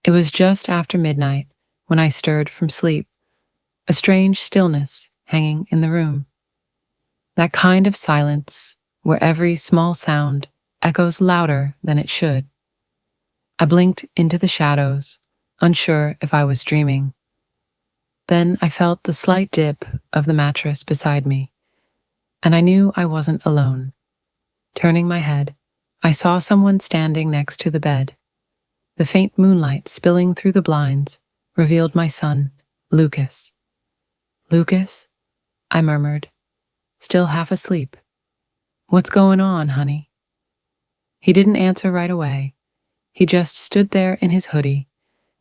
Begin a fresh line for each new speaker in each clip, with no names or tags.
It was just after midnight when I stirred from sleep, a strange stillness hanging in the room. That kind of silence where every small sound echoes louder than it should. I blinked into the shadows, unsure if I was dreaming. Then I felt the slight dip of the mattress beside me, and I knew I wasn't alone. Turning my head, I saw someone standing next to the bed. The faint moonlight spilling through the blinds revealed my son, Lucas. "Lucas?" I murmured, still half asleep. "What's going on, honey?" He didn't answer right away. He just stood there in his hoodie,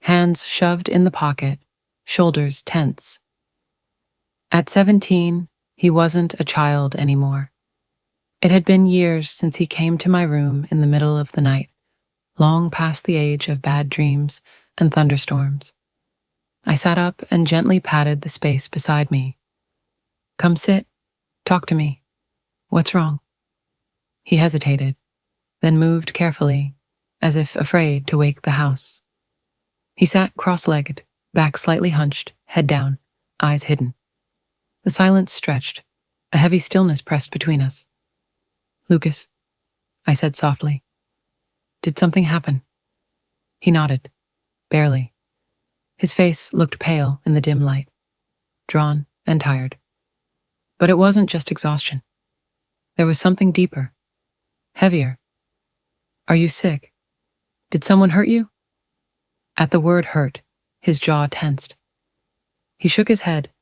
hands shoved in the pocket, shoulders tense. At 17, he wasn't a child anymore. It had been years since he came to my room in the middle of the night, long past the age of bad dreams and thunderstorms. I sat up and gently patted the space beside me. "Come sit. Talk to me. What's wrong?" He hesitated, then moved carefully, as if afraid to wake the house. He sat cross-legged, back slightly hunched, head down, eyes hidden. The silence stretched. A heavy stillness pressed between us. "Lucas," I said softly, "did something happen?" He nodded, barely. His face looked pale in the dim light, drawn and tired. But it wasn't just exhaustion. There was something deeper, heavier. "Are you sick? Did someone hurt you?" At the word hurt, his jaw tensed. He shook his head,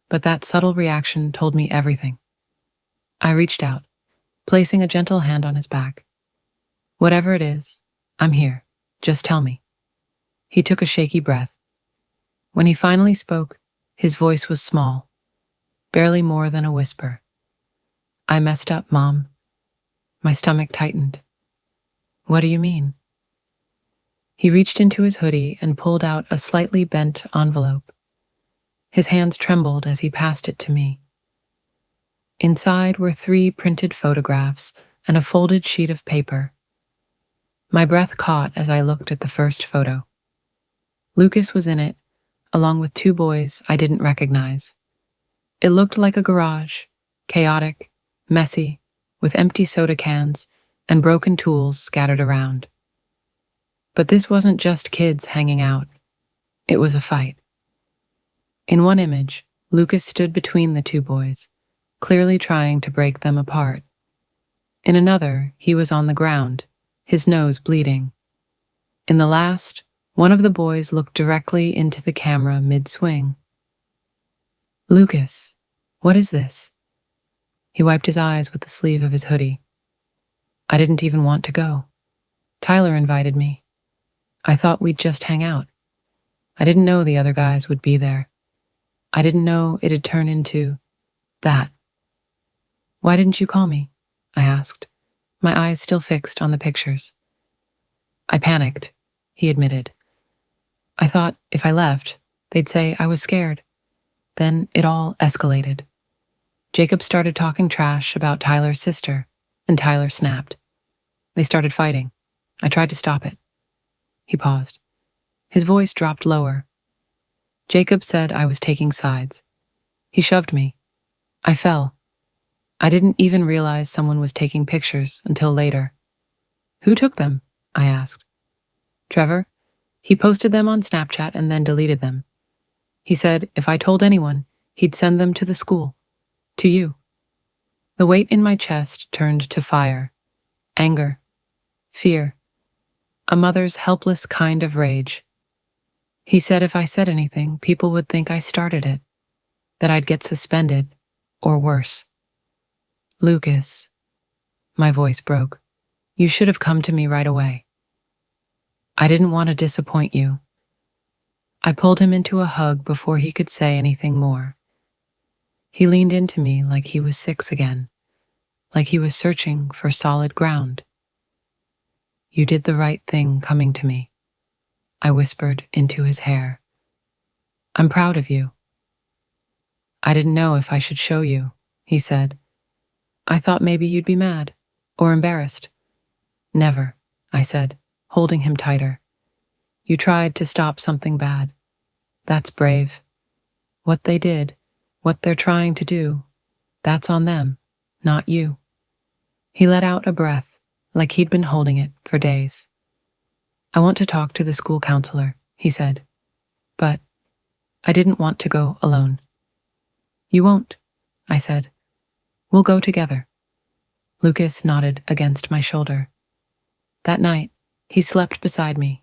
but that subtle reaction told me everything. I reached out, placing a gentle hand on his back. "Whatever it is, I'm here. Just tell me." He took a shaky breath. When he finally spoke, his voice was small, barely more than a whisper. "I messed up, Mom." My stomach tightened. "What do you mean?" He reached into his hoodie and pulled out a slightly bent envelope. His hands trembled as he passed it to me. Inside were 3 printed photographs and a folded sheet of paper. My breath caught as I looked at the first photo. Lucas was in it, along with 2 boys I didn't recognize. It looked like a garage, chaotic, messy, with empty soda cans and broken tools scattered around. But this wasn't just kids hanging out. It was a fight. In one image, Lucas stood between the 2 boys, clearly trying to break them apart. In another, he was on the ground, his nose bleeding. In the last, one of the boys looked directly into the camera mid-swing. "Lucas, what is this?" He wiped his eyes with the sleeve of his hoodie. "I didn't even want to go. Tyler invited me. I thought we'd just hang out. I didn't know the other guys would be there. I didn't know it'd turn into that." "Why didn't you call me?" I asked, my eyes still fixed on the pictures. "I panicked," he admitted. "I thought if I left, they'd say I was scared. Then it all escalated. Jacob started talking trash about Tyler's sister, and Tyler snapped. They started fighting. I tried to stop it." He paused. His voice dropped lower. "Jacob said I was taking sides. He shoved me. I fell. I didn't even realize someone was taking pictures until later." "Who took them?" I asked. "Trevor. He posted them on Snapchat and then deleted them. He said if I told anyone, he'd send them to the school. To you." The weight in my chest turned to fire, anger, fear, a mother's helpless kind of rage. He said if I said anything, people would think I started it, that I'd get suspended, or worse. "Lucas," my voice broke, "you should have come to me right away. I didn't want to disappoint you." I pulled him into a hug before he could say anything more. He leaned into me like he was 6 again, like he was searching for solid ground. "You did the right thing coming to me," I whispered into his hair. "I'm proud of you." "I didn't know if I should show you," he said. "I thought maybe you'd be mad or embarrassed." "Never," I said, holding him tighter. You tried to stop something bad. That's brave. What they did, what they're trying to do, that's on them, not you." He let out a breath, like he'd been holding it for days. "I want to talk to the school counselor," he said. "But I didn't want to go alone." "You won't," I said. "We'll go together." Lucas nodded against my shoulder. That night, he slept beside me,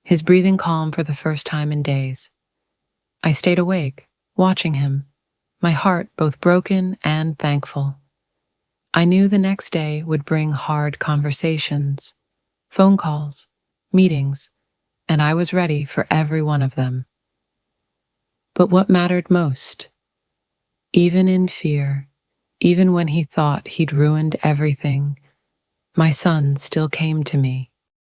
his breathing calm for the first time in days. I stayed awake, watching him, my heart both broken and thankful. I knew the next day would bring hard conversations, phone calls, meetings, and I was ready for every one of them. But what mattered most, even in fear, even when he thought he'd ruined everything, my son still came to me,